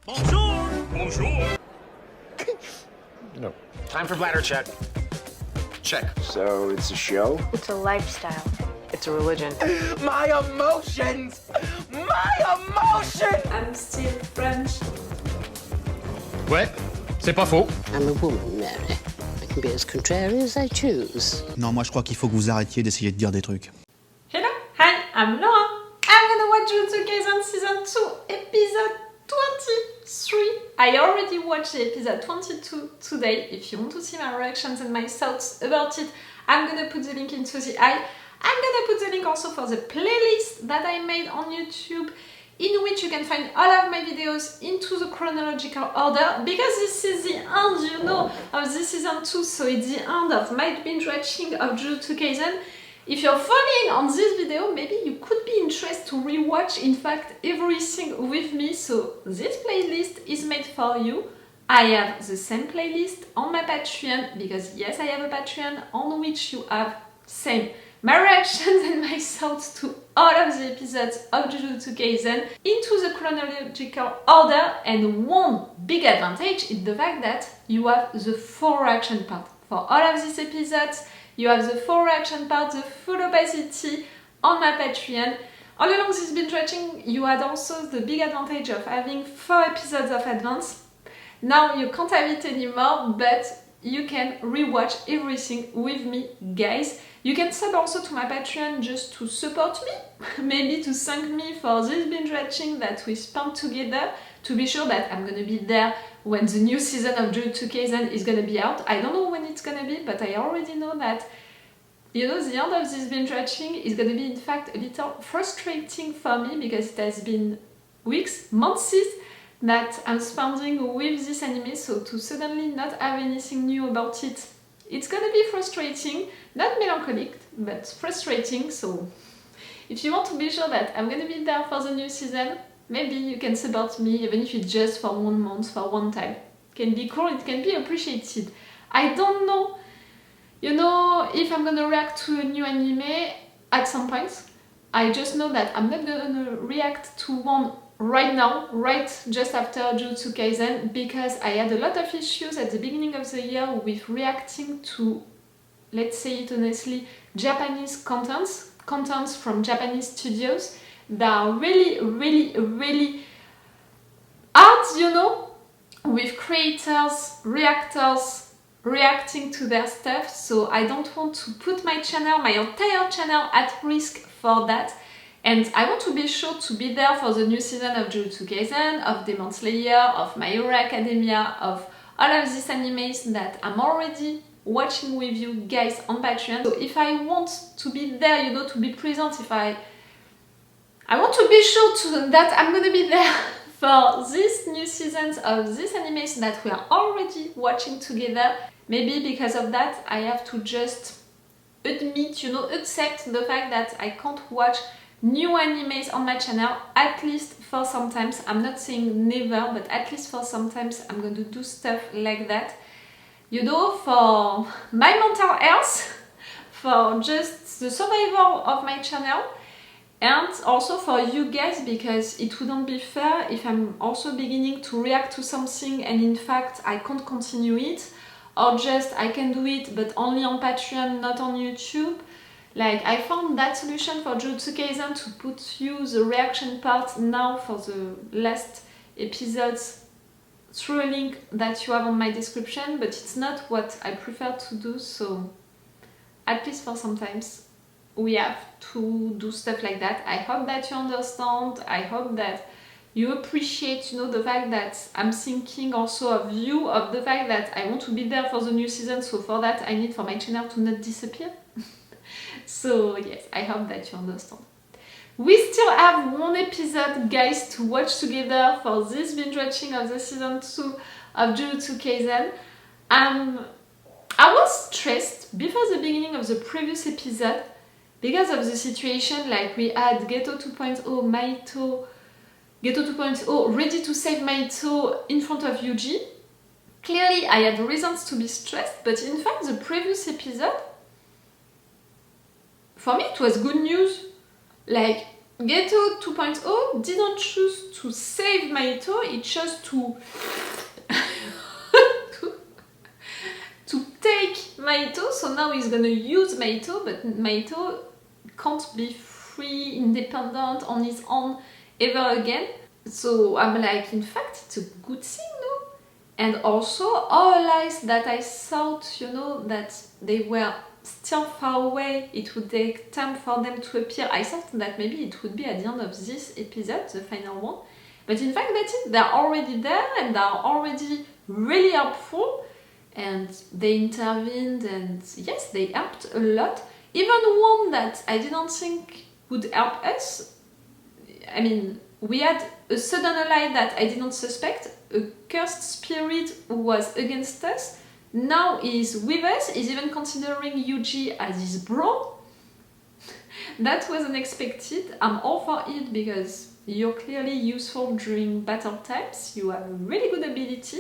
Bonjour! Bonjour! No. Time for bladder check. Check. So it's a show? It's a lifestyle. It's a religion. My emotions! My emotions! I'm still French. Ouais, c'est pas faux. I'm a woman, Mary. I can be as contrary as I choose. Non, moi je crois qu'il faut que vous arrêtiez d'essayer de dire des trucs. Hello, hi, I'm Laura. I'm gonna watch Jujutsu Kaisen Season 2, Episode 23. I already watched the episode 22 today. If you want to see my reactions and my thoughts about it, I'm gonna put the link into the eye. I'm gonna put the link also for the playlist that I made on YouTube, in which you can find all of my videos into the chronological order, because this is the end, you know, of this season 2, so it's the end of my binge watching of Jujutsu Kaisen. If you're following on this video, maybe you could be interested to rewatch, in fact, everything with me, so this playlist is made for you. I have the same playlist on my Patreon, because yes, I have a Patreon on which you have same my reactions and my thoughts to all of the episodes of Jujutsu Kaisen into the chronological order, and one big advantage is the fact that you have the full reaction part. For all of these episodes, you have the full reaction part, the full opacity on my Patreon. All along this binge watching, you had also the big advantage of having 4 episodes of advance. Now you can't have it anymore, but you can rewatch everything with me, guys. You can sub also to my Patreon just to support me, maybe to thank me for this binge watching that we spent together, to be sure that I'm gonna be there when the new season of Jujutsu Kaisen is gonna be out. I don't know when it's gonna be, but I already know that, you know, the end of this binge watching is gonna be in fact a little frustrating for me, because it has been weeks, months that I'm spending with this anime, so to suddenly not have anything new about it, it's gonna be frustrating, not melancholic, but frustrating. So if you want to be sure that I'm gonna be there for the new season, maybe you can support me, even if it's just for 1 month, for one time. It can be cool, it can be appreciated. I don't know, you know, if I'm gonna react to a new anime at some point. I just know that I'm not gonna react to one right now, right just after Jujutsu Kaisen, because I had a lot of issues at the beginning of the year with reacting to, let's say it honestly, Japanese contents from Japanese studios that are really hard, you know, with creators, reactors reacting to their stuff. So I don't want to put my channel, my entire channel, at risk for that. And I want to be sure to be there for the new season of Jujutsu Kaisen, of Demon Slayer, of My Hero Academia, of all of these animes that I'm already watching with you guys on Patreon. So if I want to be there, you know, to be present, if I want to be sure that I'm gonna be there for these new seasons of these animes that we are already watching together. Maybe because of that, I have to just admit, you know, accept the fact that I can't watch new animes on my channel, at least for sometimes. I'm not saying never, but at least for sometimes I'm going to do stuff like that, you know, for my mental health, for just the survival of my channel, and also for you guys, because it wouldn't be fair if I'm also beginning to react to something and in fact I can't continue it, or just I can do it but only on Patreon, not on YouTube. Like, I found that solution for Jujutsu Kaisen, to put you the reaction part now for the last episodes through a link that you have on my description, but it's not what I prefer to do, so at least for sometimes we have to do stuff like that. I hope that you understand, I hope that you appreciate, you know, the fact that I'm thinking also of you, of the fact that I want to be there for the new season, so for that I need for my channel to not disappear. So yes, I hope that you understand. We still have 1 episode, guys, to watch together for this binge watching of the season 2 of Jujutsu Kaisen. I was stressed before the beginning of the previous episode because of the situation. Like, we had Geto 2.0, Mahito, Geto 2.0 ready to save Mahito in front of Yuji. Clearly I had reasons to be stressed, but in fact the previous episode, for me it was good news. Like, Geto 2.0 didn't choose to save Mahito, he chose to to take Mahito, so now he's gonna use Mahito, but Mahito can't be free, independent, on his own ever again. So I'm like, in fact, it's a good thing, no? And also, all lies that I thought, you know, that they were still far away, it would take time for them to appear. I thought that maybe it would be at the end of this episode, the final one. But in fact, that's it. They're already there and they're already really helpful. And they intervened and yes, they helped a lot. Even one that I didn't think would help us. I mean, we had a sudden ally that I didn't suspect, a cursed spirit who was against us. Now he's with us, he's even considering Yuji as his bro. That was unexpected. I'm all for it because you're clearly useful during battle times. You have a really good ability,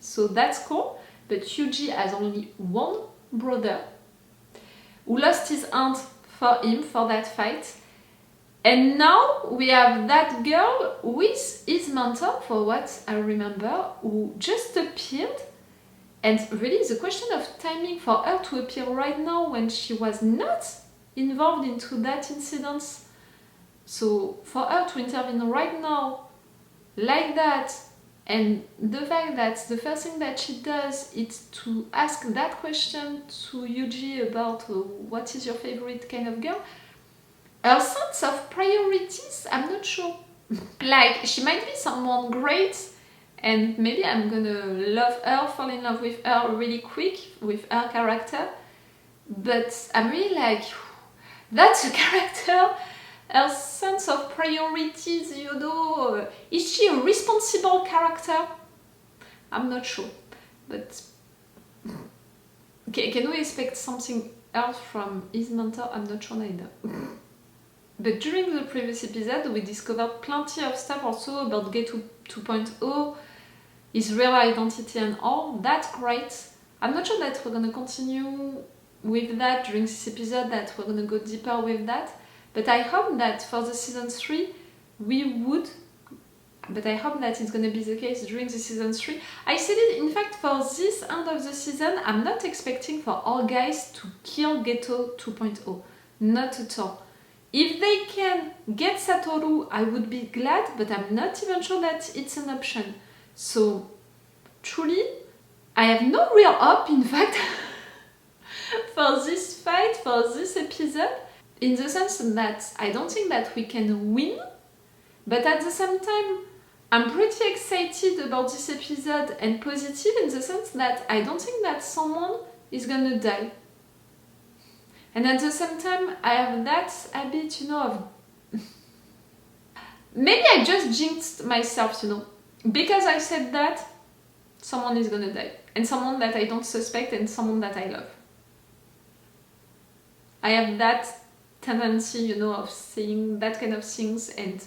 so that's cool. But Yuji has only one brother who lost his hand for him for that fight. And now we have that girl with his mentor, for what I remember, who just appeared. And really the question of timing for her to appear right now when she was not involved into that incident. So for her to intervene right now like that, and the fact that the first thing that she does is to ask that question to Yuji about what is your favorite kind of girl, her sense of priorities, I'm not sure. Like, she might be someone great, and maybe I'm gonna love her, fall in love with her really quick, with her character. But I'm really like, that's a character, her sense of priorities, you know. Is she a responsible character? I'm not sure. But can we expect something else from his mentor? I'm not sure either. But during the previous episode, we discovered plenty of stuff also about Geto 2.0, his real identity and all. That's great. I'm not sure that we're gonna continue with that during this episode, that we're gonna go deeper with that. But I hope that for the season 3, we would. But I hope that it's gonna be the case during the season 3. I said it, in fact, for this end of the season, I'm not expecting for all guys to kill Geto 2.0. Not at all. If they can get Satoru, I would be glad, but I'm not even sure that it's an option. So, truly, I have no real hope, in fact, for this fight, for this episode, in the sense that I don't think that we can win, but at the same time, I'm pretty excited about this episode and positive in the sense that I don't think that someone is gonna die. And at the same time, I have that habit, you know, of... Maybe I just jinxed myself, you know. Because I said that, someone is gonna die. And someone that I don't suspect and someone that I love. I have that tendency, you know, of saying that kind of things and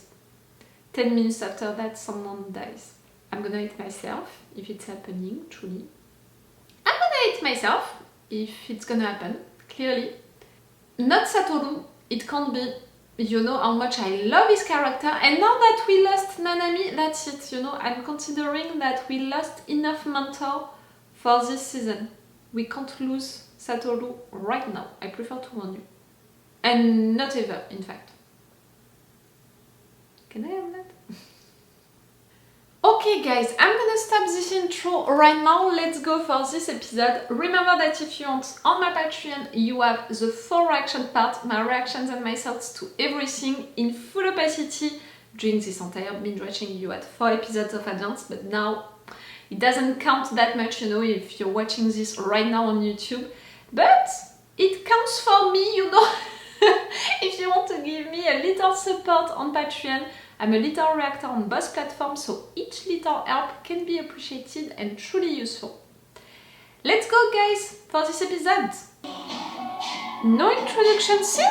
10 minutes after that, someone dies. I'm gonna hate myself if it's happening, truly. I'm gonna hate myself if it's gonna happen, clearly. Not Satoru, it can't be. You know how much I love his character, and now that we lost Nanami, that's it, you know. I'm considering that we lost enough mentor for this season. We can't lose Satoru right now, I prefer to warn you. And not ever, in fact. Can I have that? Okay guys, I'm gonna stop this intro right now. Let's go for this episode. Remember that if you want, on my Patreon, you have the full reaction part, my reactions and my thoughts to everything in full opacity. During this entire binge watching, you had 4 episodes of advance, but now it doesn't count that much, you know, if you're watching this right now on YouTube. But it counts for me, you know. If you want to give me a little support on Patreon, I'm a little reactor on both platforms, so each little help can be appreciated and truly useful. Let's go guys, for this episode! No introduction scene?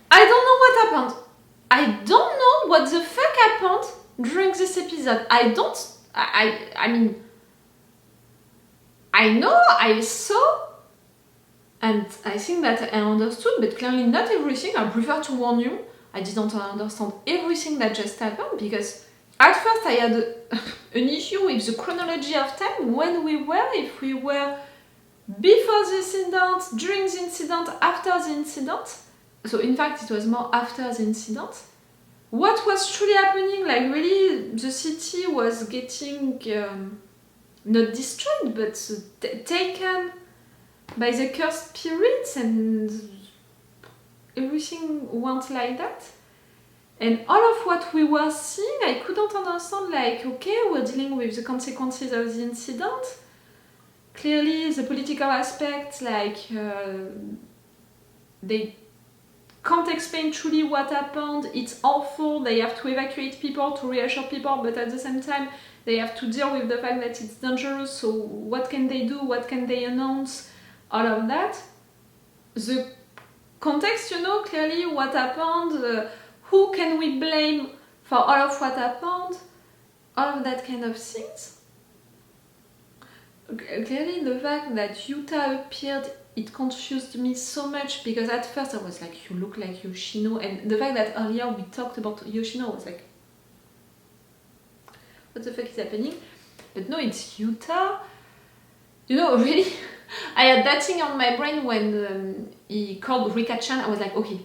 I don't know what happened. I don't know what the fuck happened. during this episode. I mean, I know I saw, and I think that I understood, but clearly not everything. I prefer to warn you. I didn't understand everything that just happened, because at first I had an issue with the chronology of time, if we were before the incident, during the incident, after the incident. So in fact it was more after the incident. What was truly happening, like really the city was getting not destroyed but taken by the cursed spirits, and everything went like that. And all of what we were seeing, I couldn't understand, like, okay, we're dealing with the consequences of the incident. Clearly the political aspect, like, they can't explain truly what happened, it's awful, they have to evacuate people to reassure people, but at the same time they have to deal with the fact that it's dangerous, so what can they do, what can they announce, all of that. The context, you know, clearly what happened, who can we blame for all of what happened, all of that kind of things. Clearly the fact that Yuta appeared, it confused me so much, because at first I was like, you look like Yoshino, and the fact that earlier we talked about Yoshino, I was like, what the fuck is happening? But no, it's Yuta. You know, really, I had that thing on my brain when he called Rika-chan. I was like, okay,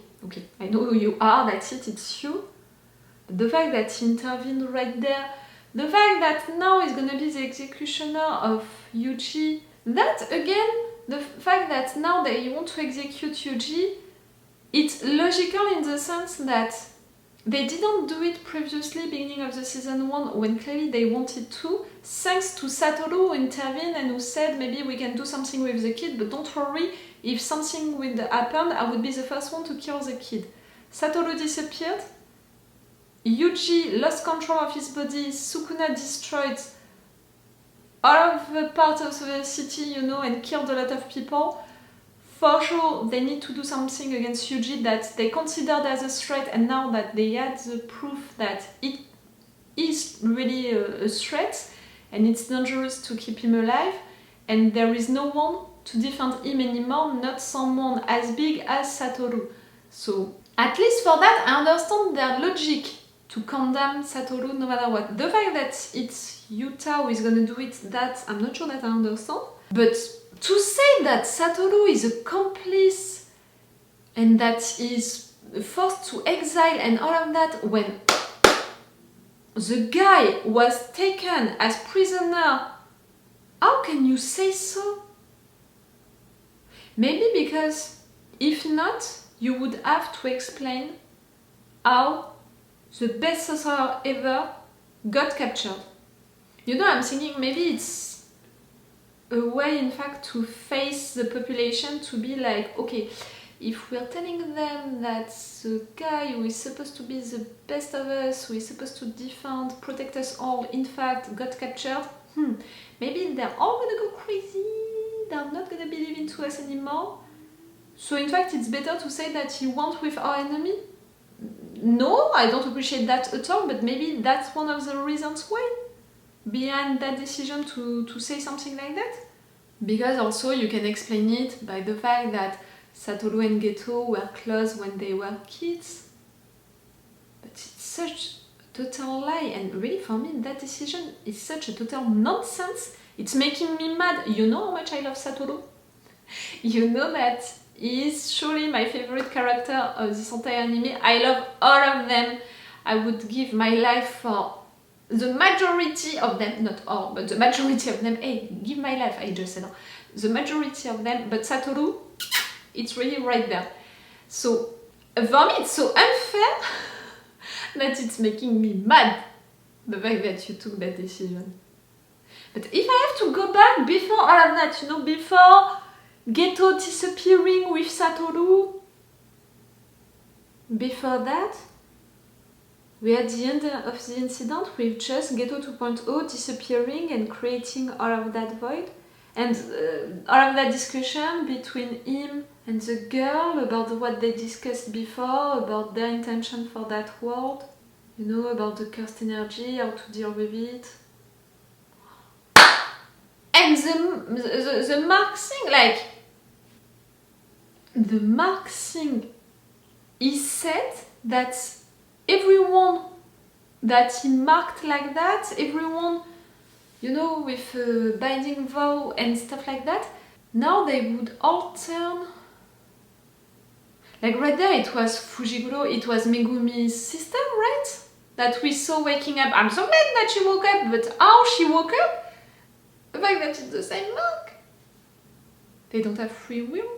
I know who you are, that's it, it's you. But the fact that he intervened right there, the fact that now he's gonna be the executioner of Yuji, that again, the fact that now they want to execute Yuji, it's logical in the sense that they didn't do it previously, beginning of the season 1, when clearly they wanted to, thanks to Satoru who intervened and who said maybe we can do something with the kid, but don't worry, if something would happen, I would be the first one to kill the kid. Satoru disappeared, Yuji lost control of his body, Sukuna destroyed all of the parts of the city, you know, and killed a lot of people. For sure, they need to do something against Yuji that they considered as a threat, and now that they had the proof that it is really a threat, and it's dangerous to keep him alive, and there is no one to defend him anymore, not someone as big as Satoru. So, at least for that, I understand their logic to condemn Satoru no matter what. The fact that it's Yuta who is gonna do it, that I'm not sure that I understand. But to say that Satoru is an accomplice and that he's forced to exile and all of that, when the guy was taken as prisoner, how can you say so? Maybe because if not, you would have to explain how the best sorcerer ever got captured. You know, I'm thinking maybe it's a way, in fact, to face the population, to be like, okay, if we're telling them that the guy who is supposed to be the best of us, who is supposed to defend, protect us all, in fact, got captured, maybe they're all gonna go crazy, they're not gonna believe into us anymore. So in fact, it's better to say that he went with our enemy. No, I don't appreciate that at all, but maybe that's one of the reasons why behind that decision to say something like that. Because also you can explain it by the fact that Satoru and Geto were close when they were kids. But it's such a total lie, and really for me that decision is such a total nonsense. It's making me mad. You know how much I love Satoru? You know that he is surely my favorite character of this entire anime. I love all of them. I would give my life for the majority of them, not all, but the majority of them. Hey, give my life, I just said. The majority of them, but Satoru, it's really right there. So, for me, it's so unfair that it's making me mad, the fact that you took that decision. But if I have to go back before all of that, you know, before Geto disappearing with Satoru, before that, we had the end of the incident with just Geto 2.0 disappearing and creating all of that void, and all of that discussion between him and the girl about what they discussed before, about their intention for that world. you know, about the cursed energy, how to deal with it. And the mark thing, like, the mark thing, he said that everyone that he marked like that, everyone, you know, with a binding vow and stuff like that, now they would all turn. Like right there, it was Fujiguro, it was Megumi's sister, right? That we saw waking up. I'm so glad that she woke up, but how she woke up? The fact that it's the same mark. They don't have free will.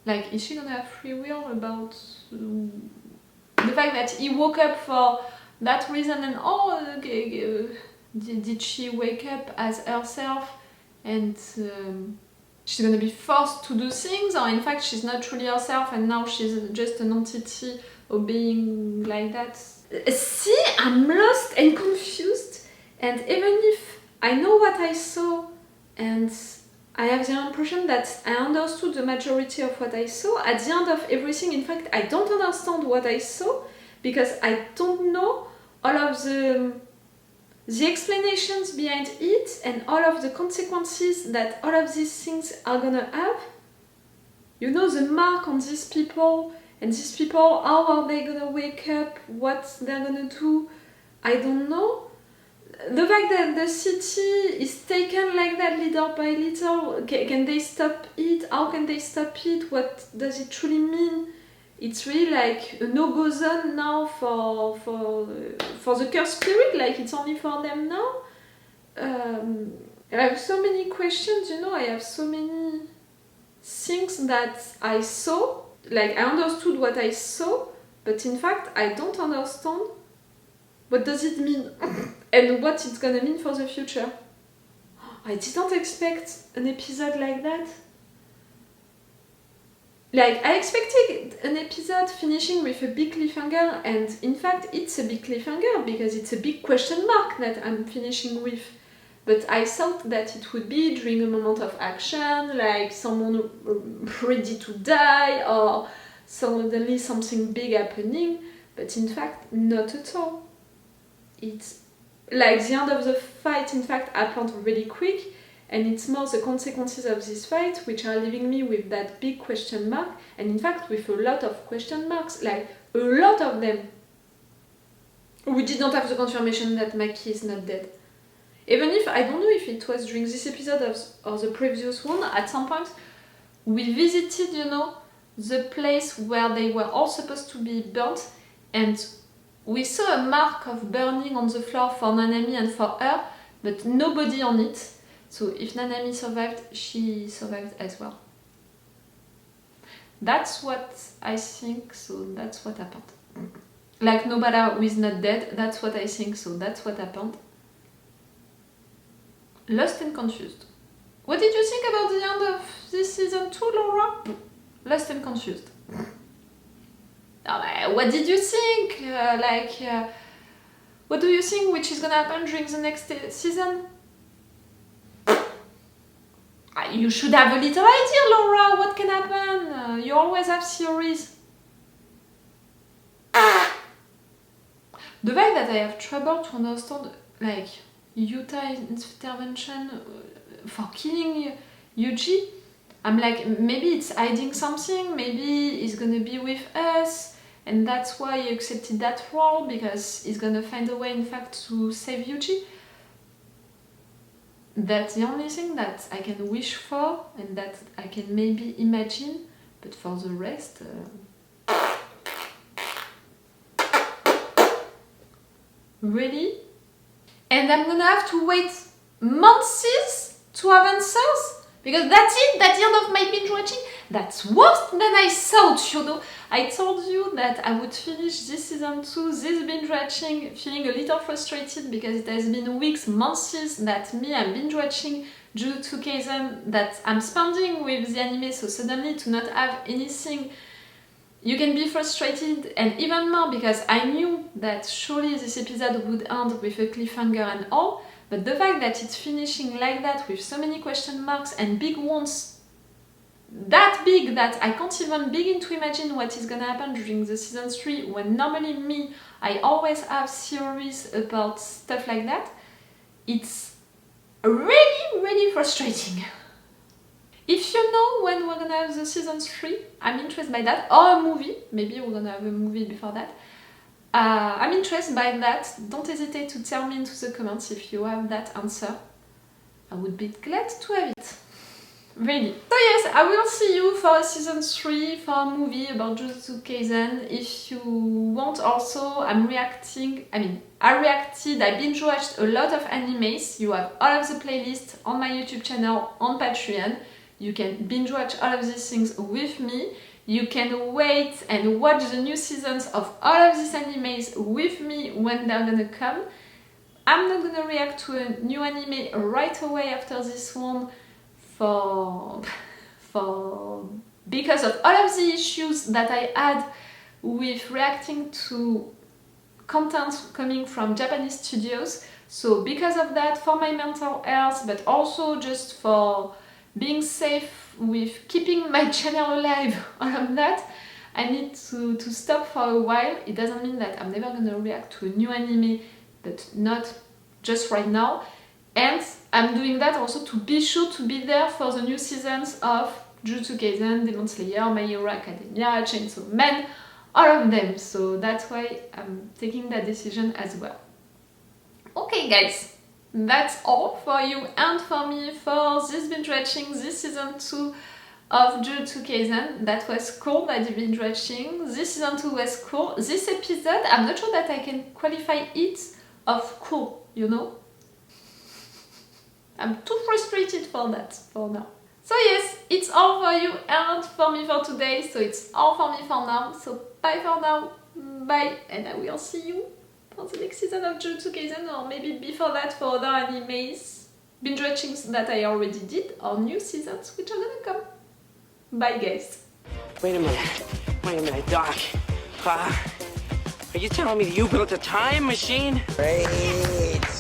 Like, is she gonna have free will about the fact that he woke up for that reason and did she wake up as herself and she's gonna be forced to do things, or in fact she's not truly herself and now she's just an entity obeying like that? See, I'm lost and confused, and even if I know what I saw and I have the impression that I understood the majority of what I saw, at the end of everything, in fact, I don't understand what I saw because I don't know all of the explanations behind it and all of the consequences that all of these things are gonna have. You know, the mark on these people, and these people, how are they gonna wake up, what they're gonna do, I don't know. The fact that the city is taken like that little by little, can they stop it? How can they stop it? What does it truly mean? It's really like a no-go zone now for the cursed spirit, like it's only for them now. I have so many questions, you know, I have so many things that I saw, like I understood what I saw, but in fact I don't understand what does it mean and what it's gonna mean for the future. I didn't expect an episode like that. Like, I expected an episode finishing with a big cliffhanger, and in fact it's a big cliffhanger because it's a big question mark that I'm finishing with. But I thought that it would be during a moment of action, like someone ready to die or suddenly something big happening, but in fact not at all. It's like the end of the fight in fact happened really quick, and it's more the consequences of this fight which are leaving me with that big question mark, and in fact with a lot of question marks, like a lot of them. We did not have the confirmation that Maki is not dead. Even if, I don't know if it was during this episode or the previous one, at some point we visited, you know, the place where they were all supposed to be burnt, and we saw a mark of burning on the floor for Nanami and for her, but nobody on it. So if Nanami survived, she survived as well. That's what I think, so that's what happened. Like Nobara, who is not dead, that's what I think, so that's what happened. Lost and confused. What did you think about the end of this season 2, Laura? Lost and confused. What did you think? What do you think which is gonna happen during the next season? You should have a little idea, Laura, what can happen. You always have theories. The fact that I have trouble to understand, like, Yuta intervention for killing Yuji, I'm like, maybe it's hiding something, maybe he's gonna be with us, and that's why he accepted that role, because he's gonna find a way, in fact, to save Yuji. That's the only thing that I can wish for, and that I can maybe imagine, but for the rest... Really? And I'm gonna have to wait months to have answers? Because that's it, that's the end of my binge watching. That's worse than I thought, you know. I told you that I would finish this season 2, this binge watching, feeling a little frustrated because it has been weeks, months that I'm binge watching Jujutsu Kaisen, that I'm spending with the anime, so suddenly to not have anything, you can be frustrated, and even more because I knew that surely this episode would end with a cliffhanger and all, but the fact that it's finishing like that with so many question marks and big ones, that big that I can't even begin to imagine what is gonna happen during the season 3, when normally me, I always have theories about stuff like that. It's really, really frustrating. If you know when we're gonna have the season 3, I'm interested by that, or a movie, maybe we're gonna have a movie before that. I'm interested by that. Don't hesitate to tell me into the comments if you have that answer. I would be glad to have it. Really. So yes, I will see you for season 3, for a movie about Jujutsu Kaisen. If you want also, I reacted, I binge watched a lot of animes. You have all of the playlists on my YouTube channel, on Patreon. You can binge watch all of these things with me. You can wait and watch the new seasons of all of these animes with me when they're gonna come. I'm not gonna react to a new anime right away after this one because of all of the issues that I had with reacting to content coming from Japanese studios. So because of that, for my mental health, but also just for being safe with keeping my channel alive, all of that, I need to stop for a while. It doesn't mean that I'm never gonna react to a new anime, but not just right now. And I'm doing that also to be sure to be there for the new seasons of Jujutsu Kaisen, Demon Slayer, My Hero Academia, Chainsaw Man, all of them. So that's why I'm taking that decision as well. Okay guys, that's all for you and for me for this binge watching, this season 2 of Jujutsu Kaisen. That was cool, that binge watching. This season 2 was cool. This episode, I'm not sure that I can qualify it of cool, you know? I'm too frustrated for that for now. So yes, it's all for you and for me for today. So it's all for me for now. So bye for now. Bye. And I will see you for the next season of Jujutsu Kaisen, or maybe before that for other animes, binge watchings that I already did, or new seasons which are gonna come. Bye guys. Wait a minute, Doc. Are you telling me you built a time machine? Great.